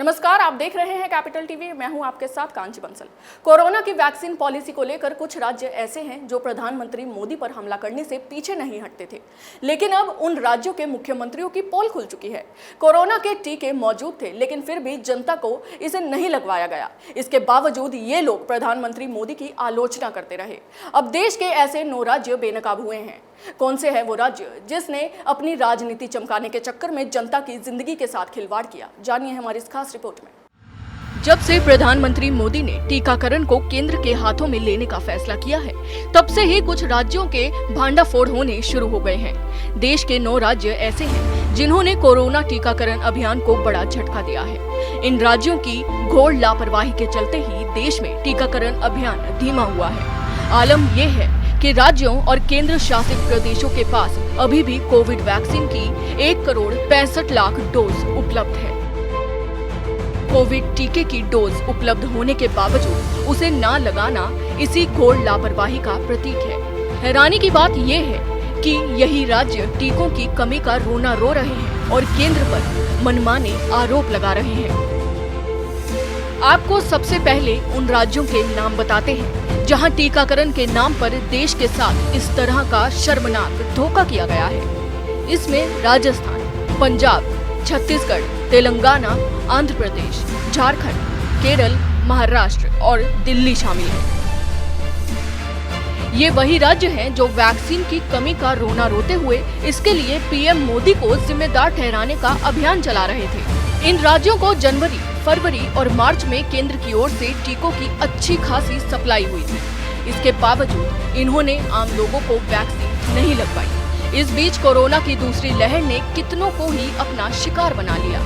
नमस्कार, आप देख रहे हैं कैपिटल टीवी। मैं हूं आपके साथ कांची बंसल। कोरोना की वैक्सीन पॉलिसी को लेकर कुछ राज्य ऐसे हैं जो प्रधानमंत्री मोदी पर हमला करने से पीछे नहीं हटते थे, लेकिन अब उन राज्यों के मुख्यमंत्रियों की पोल खुल चुकी है। कोरोना के टीके मौजूद थे, लेकिन फिर भी जनता को इसे नहीं लगवाया गया। इसके बावजूद ये लोग प्रधानमंत्री मोदी की आलोचना करते रहे। अब देश के ऐसे 9 राज्य बेनकाब हुए हैं। कौन से है वो राज्य जिसने अपनी राजनीति चमकाने के चक्कर में जनता की जिंदगी के साथ खिलवाड़ किया? जानिए हमारी इस खास रिपोर्ट में। जब से प्रधानमंत्री मोदी ने टीकाकरण को केंद्र के हाथों में लेने का फैसला किया है, तब से ही कुछ राज्यों के भांडाफोड़ होने शुरू हो गए हैं। देश के 9 राज्य ऐसे हैं जिन्होंने कोरोना टीकाकरण अभियान को बड़ा झटका दिया है। इन राज्यों की घोर लापरवाही के चलते ही देश में टीकाकरण अभियान धीमा हुआ है। आलम यह है कि राज्यों और केंद्र शासित प्रदेशों के पास अभी भी कोविड वैक्सीन की 1,65,00,000 डोज उपलब्ध है। कोविड टीके की डोज उपलब्ध होने के बावजूद उसे ना लगाना इसी घोर लापरवाही का प्रतीक है। हैरानी की बात यह है कि यही राज्य टीकों की कमी का रोना रो रहे हैं और केंद्र पर मनमाने आरोप लगा रहे हैं। आपको सबसे पहले उन राज्यों के नाम बताते हैं जहां टीकाकरण के नाम पर देश के साथ इस तरह का शर्मनाक धोखा किया गया है। इसमें राजस्थान, पंजाब, छत्तीसगढ़, तेलंगाना, आंध्र प्रदेश, झारखंड, केरल, महाराष्ट्र और दिल्ली शामिल हैं। ये वही राज्य हैं जो वैक्सीन की कमी का रोना रोते हुए इसके लिए पीएम मोदी को जिम्मेदार ठहराने का अभियान चला रहे थे। इन राज्यों को जनवरी, फरवरी और मार्च में केंद्र की ओर से टीकों की अच्छी खासी सप्लाई हुई थी। इसके बावजूद इन्होंने आम लोगों को वैक्सीन नहीं लगवाई। इस बीच कोरोना की दूसरी लहर ने कितनों को ही अपना शिकार बना लिया।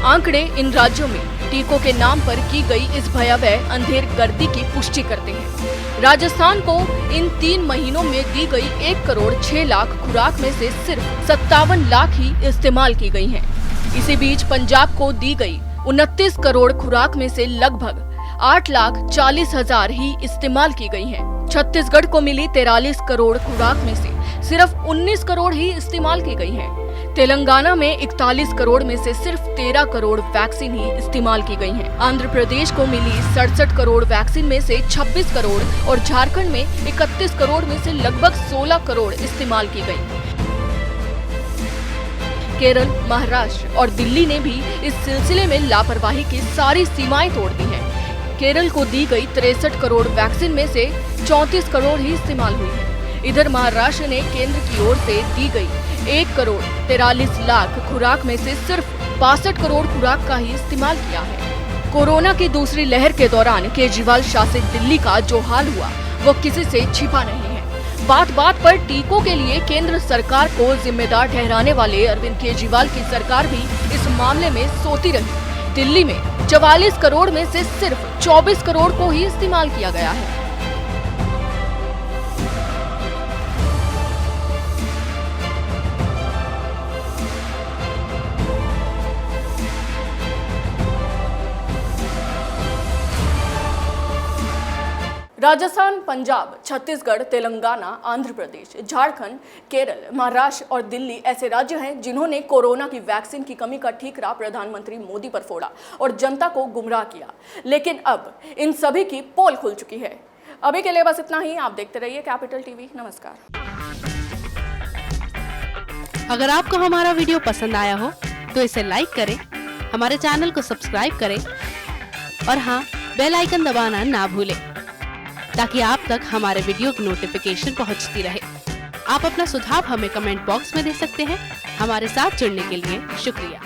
आंकड़े इन राज्यों में टीकों के नाम पर की गई इस भयावह अंधेर गर्दी की पुष्टि करते हैं। राजस्थान को इन 3 महीनों में दी गई 1,06,00,000 खुराक में से सिर्फ 57 लाख ही इस्तेमाल की गई हैं। इसी बीच पंजाब को दी गई 29 करोड़ खुराक में से लगभग 8,40,000 ही इस्तेमाल की गई हैं। छत्तीसगढ़ को मिली 43 करोड़ खुराक में से सिर्फ 19 करोड़ ही इस्तेमाल की गई हैं। तेलंगाना में 41 करोड़ में से सिर्फ 13 करोड़ वैक्सीन ही इस्तेमाल की गई हैं। आंध्र प्रदेश को मिली 67 करोड़ वैक्सीन में से 26 करोड़ और झारखंड में 31 करोड़ में से लगभग 16 करोड़ इस्तेमाल की गई। केरल, महाराष्ट्र और दिल्ली ने भी इस सिलसिले में लापरवाही की सारी सीमाएं तोड़ दी हैं। केरल को दी गई 63 करोड़ वैक्सीन में से 34 करोड़ ही इस्तेमाल हुई है। इधर महाराष्ट्र ने केंद्र की ओर से दी गई 1,43,00,000 खुराक में से सिर्फ 62 करोड़ खुराक का ही इस्तेमाल किया है। कोरोना की दूसरी लहर के दौरान केजरीवाल शासित दिल्ली का जो हाल हुआ वो किसी से छिपा नहीं है। बात बात पर टीकों के लिए केंद्र सरकार को जिम्मेदार ठहराने वाले अरविंद केजरीवाल की सरकार भी इस मामले में सोती रही। दिल्ली में 44 करोड़ में से सिर्फ 24 करोड़ को ही इस्तेमाल किया गया है। राजस्थान, पंजाब, छत्तीसगढ़, तेलंगाना, आंध्र प्रदेश, झारखंड, केरल, महाराष्ट्र और दिल्ली ऐसे राज्य हैं जिन्होंने कोरोना की वैक्सीन की कमी का ठीकरा प्रधानमंत्री मोदी पर फोड़ा और जनता को गुमराह किया। लेकिन अब इन सभी की पोल खुल चुकी है। अभी के लिए बस इतना ही। आप देखते रहिए कैपिटल टीवी। नमस्कार। अगर आपको हमारा वीडियो पसंद आया हो तो इसे लाइक करें, हमारे चैनल को सब्सक्राइब करें और हाँ, बेल आइकन दबाना ना भूलें ताकि आप तक हमारे वीडियो की नोटिफिकेशन पहुंचती रहे। आप अपना सुझाव हमें कमेंट बॉक्स में दे सकते हैं। हमारे साथ जुड़ने के लिए शुक्रिया।